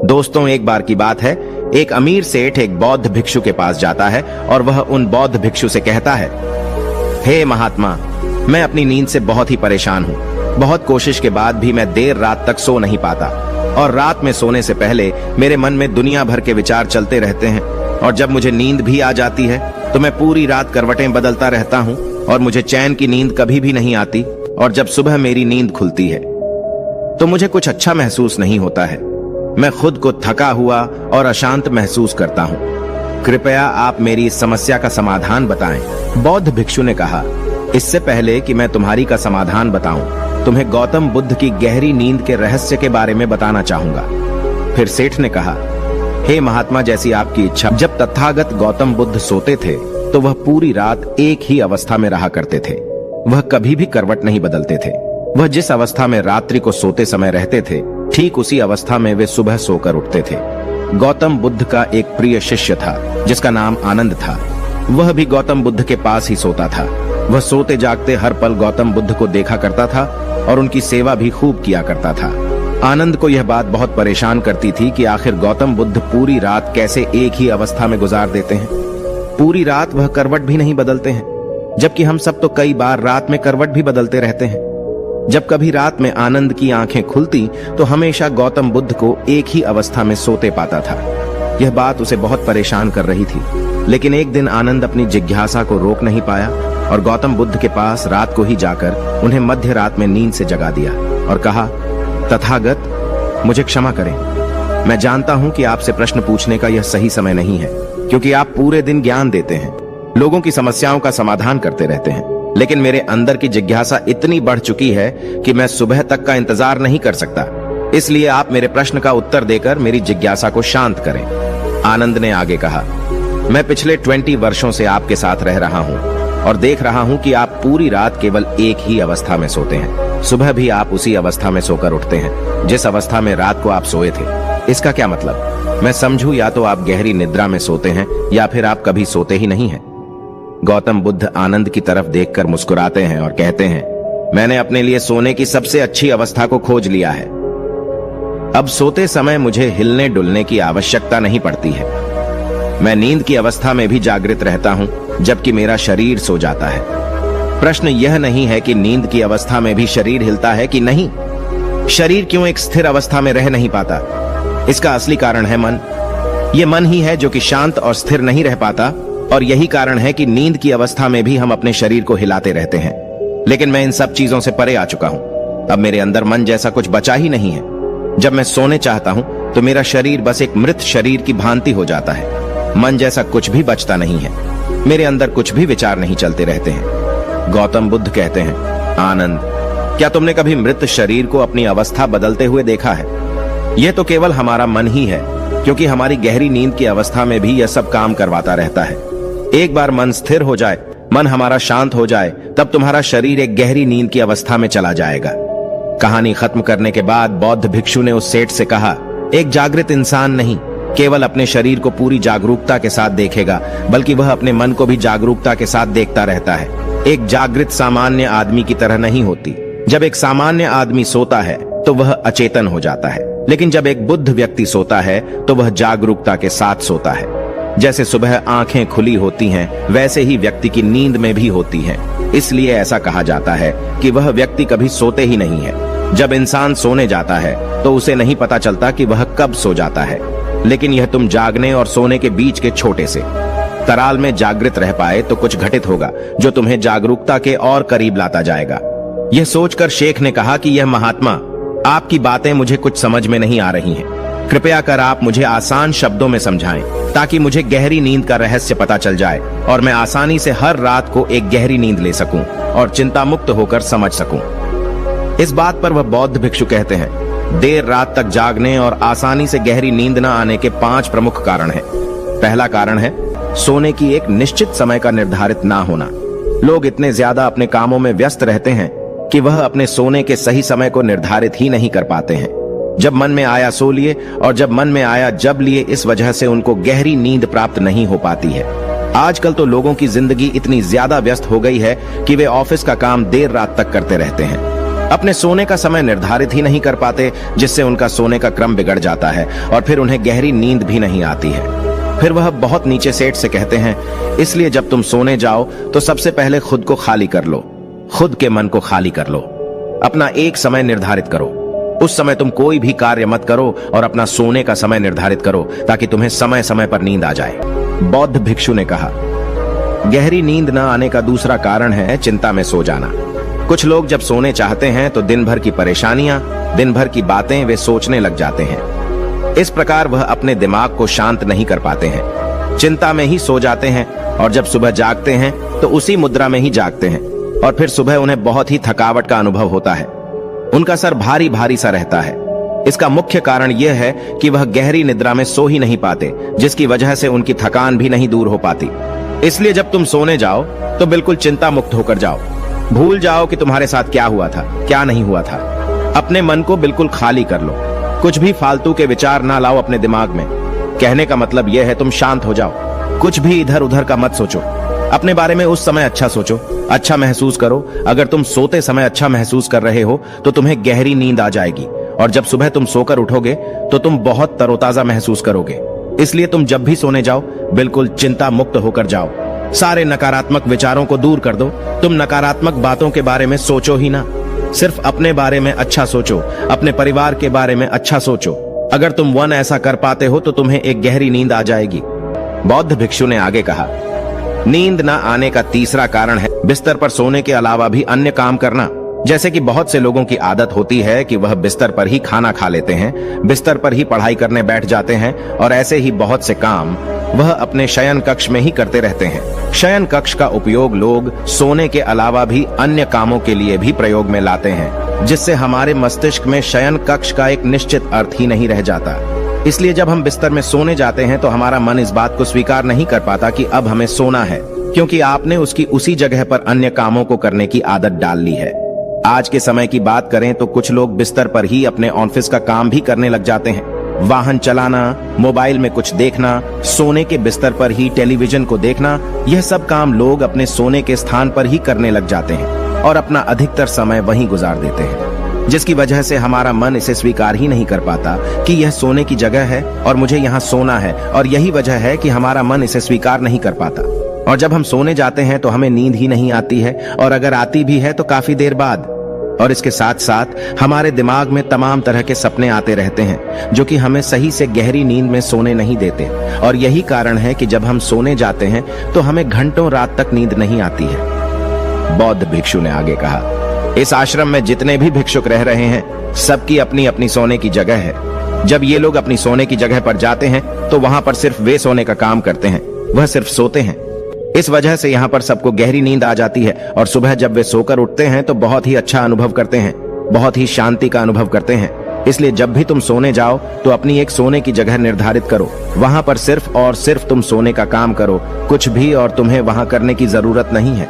दोस्तों, एक बार की बात है, एक अमीर सेठ एक बौद्ध भिक्षु के पास जाता है और वह उन बौद्ध भिक्षु से कहता है, हे महात्मा, मैं अपनी नींद से बहुत ही परेशान हूँ। बहुत कोशिश के बाद भी मैं देर रात तक सो नहीं पाता और रात में सोने से पहले मेरे मन में दुनिया भर के विचार चलते रहते हैं और जब मुझे नींद भी आ जाती है तो मैं पूरी रात करवटें बदलता रहता हूँ और मुझे चैन की नींद कभी भी नहीं आती और जब सुबह मेरी नींद खुलती है तो मुझे कुछ अच्छा महसूस नहीं होता है। मैं खुद को थका हुआ और अशांत महसूस करता हूँ। कृपया आप मेरी इस समस्या का समाधान बताएं। बौद्ध भिक्षु ने कहा, इससे पहले कि मैं तुम्हारी का समाधान बताऊं, तुम्हें गौतम बुद्ध की गहरी नींद के रहस्य के बारे में बताना चाहूंगा। फिर सेठ ने कहा, हे महात्मा, जैसी आपकी इच्छा। जब तथागत गौतम बुद्ध सोते थे तो वह पूरी रात एक ही अवस्था में रहा करते थे। वह कभी भी करवट नहीं बदलते थे। वह जिस अवस्था में रात्रि को सोते समय रहते थे, ठीक उसी अवस्था में वे सुबह सोकर उठते थे। गौतम बुद्ध का एक प्रिय शिष्य था जिसका नाम आनंद था। वह भी गौतम बुद्ध के पास ही सोता था। वह सोते जागते हर पल गौतम बुद्ध को देखा करता था और उनकी सेवा भी खूब किया करता था। आनंद को यह बात बहुत परेशान करती थी कि आखिर गौतम बुद्ध पूरी रात कैसे एक ही अवस्था में गुजार देते हैं। पूरी रात वह करवट भी नहीं बदलते हैं, जबकि हम सब तो कई बार रात में करवट भी बदलते रहते हैं। जब कभी रात में आनंद की आंखें खुलती तो हमेशा गौतम बुद्ध को एक ही अवस्था में सोते पाता था। यह बात उसे बहुत परेशान कर रही थी। लेकिन एक दिन आनंद अपनी जिज्ञासा को रोक नहीं पाया और गौतम बुद्ध के पास रात को ही जाकर उन्हें मध्य रात में नींद से जगा दिया और कहा, तथागत, मुझे क्षमा करें। मैं जानता हूं कि आपसे प्रश्न पूछने का यह सही समय नहीं है, क्योंकि आप पूरे दिन ज्ञान देते हैं, लोगों की समस्याओं का समाधान करते रहते हैं। लेकिन मेरे अंदर की जिज्ञासा इतनी बढ़ चुकी है कि मैं सुबह तक का इंतजार नहीं कर सकता। इसलिए आप मेरे प्रश्न का उत्तर देकर मेरी जिज्ञासा को शांत करें। आनंद ने आगे कहा, मैं पिछले 20 वर्षों से आपके साथ रह रहा हूं और देख रहा हूं कि आप पूरी रात केवल एक ही अवस्था में सोते हैं। सुबह भी आप उसी अवस्था में सोकर उठते हैं जिस अवस्था में रात को आप सोए थे। इसका क्या मतलब? मैं समझूं या तो आप गहरी निद्रा में सोते हैं या फिर आप कभी सोते ही नहीं हैं। गौतम बुद्ध आनंद की तरफ देखकर मुस्कुराते हैं और कहते हैं, मैंने अपने लिए सोने की सबसे अच्छी अवस्था को खोज लिया है। अब सोते समय मुझे हिलने डुलने की आवश्यकता नहीं पड़ती है। मैं नींद की अवस्था में भी जागृत रहता हूं, जबकि मेरा शरीर सो जाता है। प्रश्न यह नहीं है कि नींद की अवस्था में भी शरीर हिलता है कि नहीं। शरीर क्यों एक स्थिर अवस्था में रह नहीं पाता? इसका असली कारण है मन। यह मन ही है जो कि शांत और स्थिर नहीं रह पाता और यही कारण है कि नींद की अवस्था में भी हम अपने शरीर को हिलाते रहते हैं। लेकिन मैं इन सब चीजों से परे आ चुका हूं। अब मेरे अंदर मन जैसा कुछ बचा ही नहीं है। जब मैं सोने चाहता हूं तो मेरा शरीर बस एक मृत शरीर की भांति हो जाता है। मन जैसा कुछ भी बचता नहीं है। मेरे अंदर कुछ भी विचार नहीं चलते रहते हैं। गौतम बुद्ध कहते हैं, आनंद, क्या तुमने कभी मृत शरीर को अपनी अवस्था बदलते हुए देखा है? यह तो केवल हमारा मन ही है, क्योंकि हमारी गहरी नींद की अवस्था में भी यह सब काम करवाता रहता है। एक बार मन स्थिर हो जाए, मन हमारा शांत हो जाए, तब तुम्हारा शरीर एक गहरी नींद की अवस्था में चला जाएगा। कहानी खत्म करने के बाद बौद्ध भिक्षु ने उस सेठ से कहा, एक जागृत इंसान नहीं केवल अपने शरीर को पूरी जागरूकता के साथ देखेगा, बल्कि वह अपने मन को भी जागरूकता के साथ देखता रहता है। एक जागृत सामान्य आदमी की तरह नहीं होती। जब एक सामान्य आदमी सोता है तो वह अचेतन हो जाता है, लेकिन जब एक बुद्ध व्यक्ति सोता है तो वह जागरूकता के साथ सोता है। जैसे सुबह आंखें खुली होती हैं, वैसे ही व्यक्ति की नींद में भी होती है। इसलिए ऐसा कहा जाता है कि वह व्यक्ति कभी सोते ही नहीं है। जब इंसान सोने जाता है तो उसे नहीं पता चलता कि वह कब सो जाता है, लेकिन यह तुम जागने और सोने के बीच के छोटे से तराल में जागृत रह पाए तो कुछ घटित होगा जो तुम्हें जागरूकता के और करीब लाता जाएगा। यह सोचकर शेख ने कहा कि यह महात्मा, आपकी बातें मुझे कुछ समझ में नहीं आ रही हैं। कृपया कर आप मुझे आसान शब्दों में समझाएं, ताकि मुझे गहरी नींद का रहस्य पता चल जाए और मैं आसानी से हर रात को एक गहरी नींद ले सकूं और चिंता मुक्त होकर समझ सकूं। इस बात पर वह बौद्ध भिक्षु कहते हैं, देर रात तक जागने और आसानी से गहरी नींद न आने के 5 प्रमुख कारण हैं। पहला कारण है सोने की एक निश्चित समय का निर्धारित ना होना। लोग इतने ज्यादा अपने कामों में व्यस्त रहते हैं कि वह अपने सोने के सही समय को निर्धारित ही नहीं कर पाते हैं। जब मन में आया सो लिए और जब मन में आया जब लिए, इस वजह से उनको गहरी नींद प्राप्त नहीं हो पाती है। आजकल तो लोगों की जिंदगी इतनी ज्यादा व्यस्त हो गई है कि वे ऑफिस का काम देर रात तक करते रहते हैं। अपने सोने का समय निर्धारित ही नहीं कर पाते, जिससे उनका सोने का क्रम बिगड़ जाता है और फिर उन्हें गहरी नींद भी नहीं आती है। फिर वह बहुत नीचे सेठ से कहते हैं, इसलिए जब तुम सोने जाओ तो सबसे पहले खुद को खाली कर लो, खुद के मन को खाली कर लो। अपना एक समय निर्धारित करो, उस समय तुम कोई भी कार्य मत करो और अपना सोने का समय निर्धारित करो ताकि तुम्हें समय समय पर नींद आ जाए। बौद्ध भिक्षु ने कहा, गहरी नींद न आने का दूसरा कारण है चिंता में सो जाना। कुछ लोग जब सोने चाहते हैं तो दिन भर की परेशानियां, दिन भर की बातें वे सोचने लग जाते हैं। इस प्रकार वह अपने दिमाग को शांत नहीं कर पाते हैं, चिंता में ही सो जाते हैं और जब सुबह जागते हैं तो उसी मुद्रा में ही जागते हैं और फिर सुबह उन्हें बहुत ही थकावट का अनुभव होता है। उनका सर भारी भारी सा रहता है। इसका मुख्य कारण यह है कि वह गहरी निद्रा में सो ही नहीं पाते, जिसकी वजह से उनकी थकान भी नहीं दूर हो पाती। इसलिए जब तुम सोने जाओ तो बिल्कुल चिंता मुक्त होकर जाओ। भूल जाओ कि तुम्हारे साथ क्या हुआ था, क्या नहीं हुआ था। अपने मन को बिल्कुल खाली कर लो, कुछ भी फालतू के विचार ना लाओ अपने दिमाग में। कहने का मतलब यह है तुम शांत हो जाओ, कुछ भी इधर उधर का मत सोचो। अपने बारे में उस समय अच्छा सोचो, अच्छा महसूस करो। अगर तुम सोते समय अच्छा महसूस कर रहे हो तो तुम्हें गहरी नींद आ जाएगी और जब सुबह तुम सोकर उठोगे तो तुम बहुत तरोताजा महसूस करोगे। इसलिए तुम जब भी सोने जाओ बिल्कुल चिंता मुक्त होकर जाओ। सारे नकारात्मक विचारों को दूर कर दो। तुम नकारात्मक बातों के बारे में सोचो ही ना, सिर्फ अपने बारे में अच्छा सोचो, अपने परिवार के बारे में अच्छा सोचो। अगर तुम ऐसा कर पाते हो तो तुम्हें एक गहरी नींद आ जाएगी। बौद्ध भिक्षु ने आगे कहा, नींद न आने का तीसरा कारण है बिस्तर पर सोने के अलावा भी अन्य काम करना। जैसे कि बहुत से लोगों की आदत होती है कि वह बिस्तर पर ही खाना खा लेते हैं, बिस्तर पर ही पढ़ाई करने बैठ जाते हैं और ऐसे ही बहुत से काम वह अपने शयन कक्ष में ही करते रहते हैं। शयन कक्ष का उपयोग लोग सोने के अलावा भी अन्य कामों के लिए भी प्रयोग में लाते हैं, जिससे हमारे मस्तिष्क में शयन कक्ष का एक निश्चित अर्थ ही नहीं रह जाता। इसलिए जब हम बिस्तर में सोने जाते हैं तो हमारा मन इस बात को स्वीकार नहीं कर पाता कि अब हमें सोना है, क्योंकि आपने उसकी उसी जगह पर अन्य कामों को करने की आदत डाल ली है। आज के समय की बात करें तो कुछ लोग बिस्तर पर ही अपने ऑफिस का काम भी करने लग जाते हैं। वाहन चलाना, मोबाइल में कुछ देखना, सोने के बिस्तर पर ही टेलीविजन को देखना, यह सब काम लोग अपने सोने के स्थान पर ही करने लग जाते हैं और अपना अधिकतर समय वहीं गुजार देते हैं, जिसकी वजह से हमारा मन इसे स्वीकार ही नहीं कर पाता कि यह सोने की जगह है और मुझे यहाँ सोना है। और यही वजह है कि हमारा मन इसे स्वीकार नहीं कर पाता और जब हम सोने जाते हैं तो हमें नींद ही नहीं आती है, और अगर आती भी है तो काफी देर बाद। और इसके साथ साथ हमारे दिमाग में तमाम तरह के सपने आते रहते हैं जो कि हमें सही से गहरी नींद में सोने नहीं देते। और यही कारण है कि जब हम सोने जाते हैं तो हमें घंटों रात तक नींद नहीं आती है। बौद्ध भिक्षु ने आगे कहा, इस आश्रम में जितने भी भिक्षुक रह रहे हैं सबकी अपनी अपनी सोने की जगह है। जब ये लोग अपनी सोने की जगह पर जाते हैं तो वहां पर सिर्फ वे सोने का काम करते हैं, वह सिर्फ सोते हैं। इस वजह से यहाँ पर सबको गहरी नींद आ जाती है और सुबह जब वे सोकर उठते हैं तो बहुत ही अच्छा अनुभव करते हैं, बहुत ही शांति का अनुभव करते हैं। इसलिए जब भी तुम सोने जाओ तो अपनी एक सोने की जगह निर्धारित करो, वहां पर सिर्फ और सिर्फ तुम सोने का काम करो, कुछ भी और तुम्हें वहां करने की जरूरत नहीं है।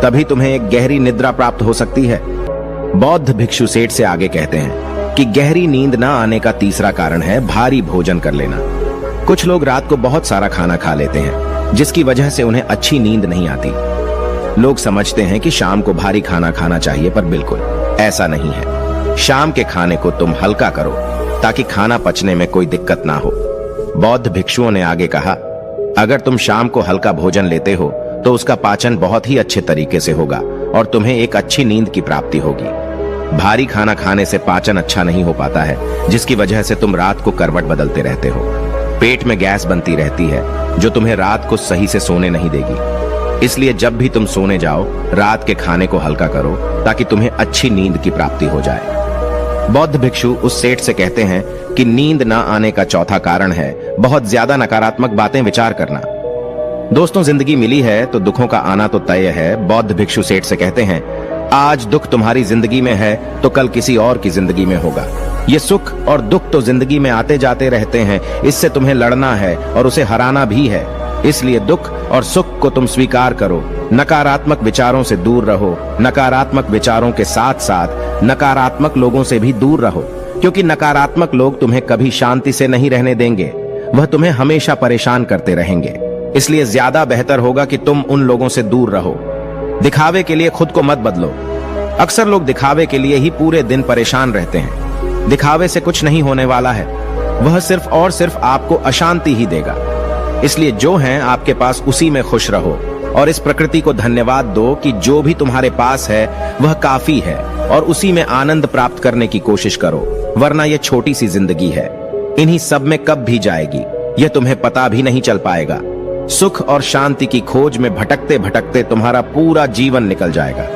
तभी तुम्हें एक गहरी निद्रा प्राप्त हो सकती है। बौद्ध भिक्षु सेठ से आगे कहते हैं कि गहरी नींद न आने का तीसरा कारण है भारी भोजन कर लेना। कुछ लोग रात को बहुत सारा खाना खा लेते हैं जिसकी वजह से उन्हें अच्छी नींद नहीं आती। लोग समझते हैं कि शाम को भारी खाना खाना चाहिए, पर बिल्कुल ऐसा नहीं है। शाम के खाने को तुम हल्का करो ताकि खाना पचने में कोई दिक्कत ना हो। बौद्ध भिक्षुओं ने आगे कहा, अगर तुम शाम को हल्का भोजन लेते हो तो उसका पाचन बहुत ही अच्छे तरीके से होगा और तुम्हें एक अच्छी नींद की प्राप्ति होगी। भारी खाना खाने से पाचन अच्छा नहीं हो पाता है, जिसकी वजह से तुम रात को करवट बदलते रहते हो। पेट में गैस बनती रहती है जो तुम्हें रात को सही से सोने नहीं देगी। इसलिए जब भी तुम सोने जाओ रात के खाने को हल्का करो ताकि तुम्हें अच्छी नींद की प्राप्ति हो जाए। बौद्ध भिक्षु उस सेठ से कहते हैं कि नींद न आने का चौथा कारण है बहुत ज्यादा नकारात्मक बातें विचार करना। दोस्तों, जिंदगी मिली है तो दुखों का आना तो तय है। बौद्ध भिक्षु सेठ से कहते हैं, आज दुख तुम्हारी जिंदगी में है तो कल किसी और की जिंदगी में होगा। ये सुख और दुख तो जिंदगी में आते जाते रहते हैं, इससे तुम्हें लड़ना है और उसे हराना भी है। इसलिए दुख और सुख को तुम स्वीकार करो। नकारात्मक विचारों से दूर रहो। नकारात्मक विचारों के साथ साथ नकारात्मक लोगों से भी दूर रहो, क्योंकि नकारात्मक लोग तुम्हें कभी शांति से नहीं रहने देंगे, वह तुम्हें हमेशा परेशान करते रहेंगे। इसलिए ज्यादा बेहतर होगा कि तुम उन लोगों से दूर रहो। दिखावे के लिए खुद को मत बदलो। अक्सर लोग दिखावे के लिए ही पूरे दिन परेशान रहते हैं। दिखावे से कुछ नहीं होने वाला है, वह सिर्फ और सिर्फ आपको अशांति ही देगा। इसलिए जो है आपके पास उसी में खुश रहो और इस प्रकृति को धन्यवाद दो कि जो भी तुम्हारे पास है वह काफी है, और उसी में आनंद प्राप्त करने की कोशिश करो, वरना यह छोटी सी जिंदगी है, इन्हीं सब में कब भी जाएगी, यह तुम्हें पता भी नहीं चल पाएगा। सुख और शांति की खोज में भटकते भटकते तुम्हारा पूरा जीवन निकल जाएगा।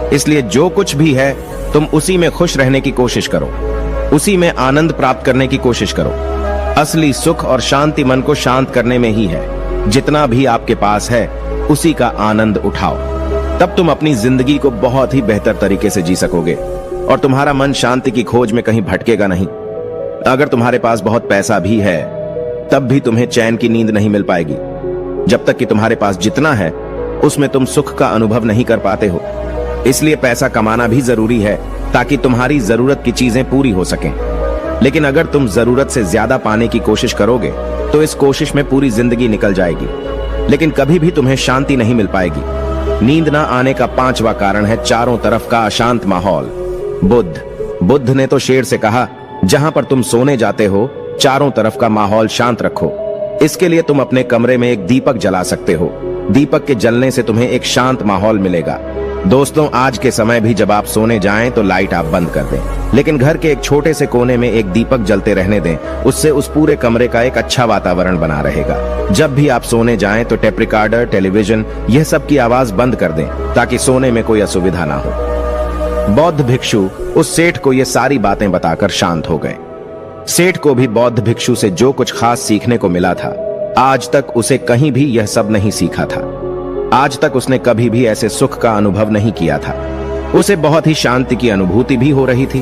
इसलिए जो कुछ भी है तुम उसी में खुश रहने की कोशिश करो, उसी में आनंद प्राप्त करने की कोशिश करो। असली सुख और शांति मन को शांत करने में ही है। जितना भी आपके पास है उसी का आनंद उठाओ, तब तुम अपनी जिंदगी को बहुत ही बेहतर तरीके से जी सकोगे और तुम्हारा मन शांति की खोज में कहीं भटकेगा नहीं। अगर तुम्हारे पास बहुत पैसा भी है तब भी तुम्हें चैन की नींद नहीं मिल पाएगी, जब तक कि तुम्हारे पास जितना है उसमें तुम सुख का अनुभव नहीं कर पाते हो। इसलिए पैसा कमाना भी जरूरी है ताकि तुम्हारी जरूरत की चीजें पूरी हो सकें। लेकिन अगर तुम जरूरत से ज्यादा पाने की कोशिश करोगे तो इस कोशिश में पूरी जिंदगी निकल जाएगी, लेकिन कभी भी तुम्हें शांति नहीं मिल पाएगी। नींद ना आने का 5वां कारण है चारों तरफ का अशांत माहौल। बुद्ध ने तो शेर से कहा, जहां पर तुम सोने जाते हो चारों तरफ का माहौल शांत रखो। इसके लिए तुम अपने कमरे में एक दीपक जला सकते हो। दीपक के जलने से तुम्हें एक शांत माहौल मिलेगा। दोस्तों, आज के समय भी जब आप सोने जाएं तो लाइट आप बंद कर दें, लेकिन घर के एक छोटे से कोने में एक दीपक जलते रहने दें। उससे उस पूरे कमरे का एक अच्छा वातावरण बना रहेगा। जब भी आप सोने जाएं तो टेप रिकॉर्डर, टेलीविजन, यह सब की आवाज बंद कर दें ताकि सोने में कोई असुविधा ना हो। बौद्ध भिक्षु उस सेठ को ये सारी बातें बताकर शांत हो गए। सेठ को भी बौद्ध भिक्षु से जो कुछ खास सीखने को मिला था, आज तक उसे कहीं भी यह सब नहीं सीखा था। आज तक उसने कभी भी ऐसे सुख का अनुभव नहीं किया था। उसे बहुत ही शांति की अनुभूति भी हो रही थी।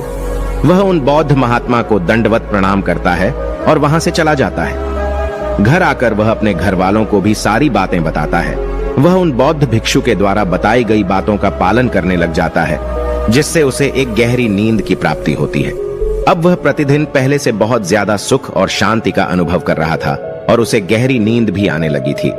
वह उन बौद्ध महात्मा को दंडवत प्रणाम करता है और वहां से चला जाता है। घर आकर वह अपने घर वालों को भी सारी बातें बताता है। वह उन बौद्ध भिक्षु के द्वारा बताई गई बातों का पालन करने लग जाता है, जिससे उसे एक गहरी नींद की प्राप्ति होती है। अब वह प्रतिदिन पहले से बहुत ज्यादा सुख और शांति का अनुभव कर रहा था और उसे गहरी नींद भी आने लगी थी।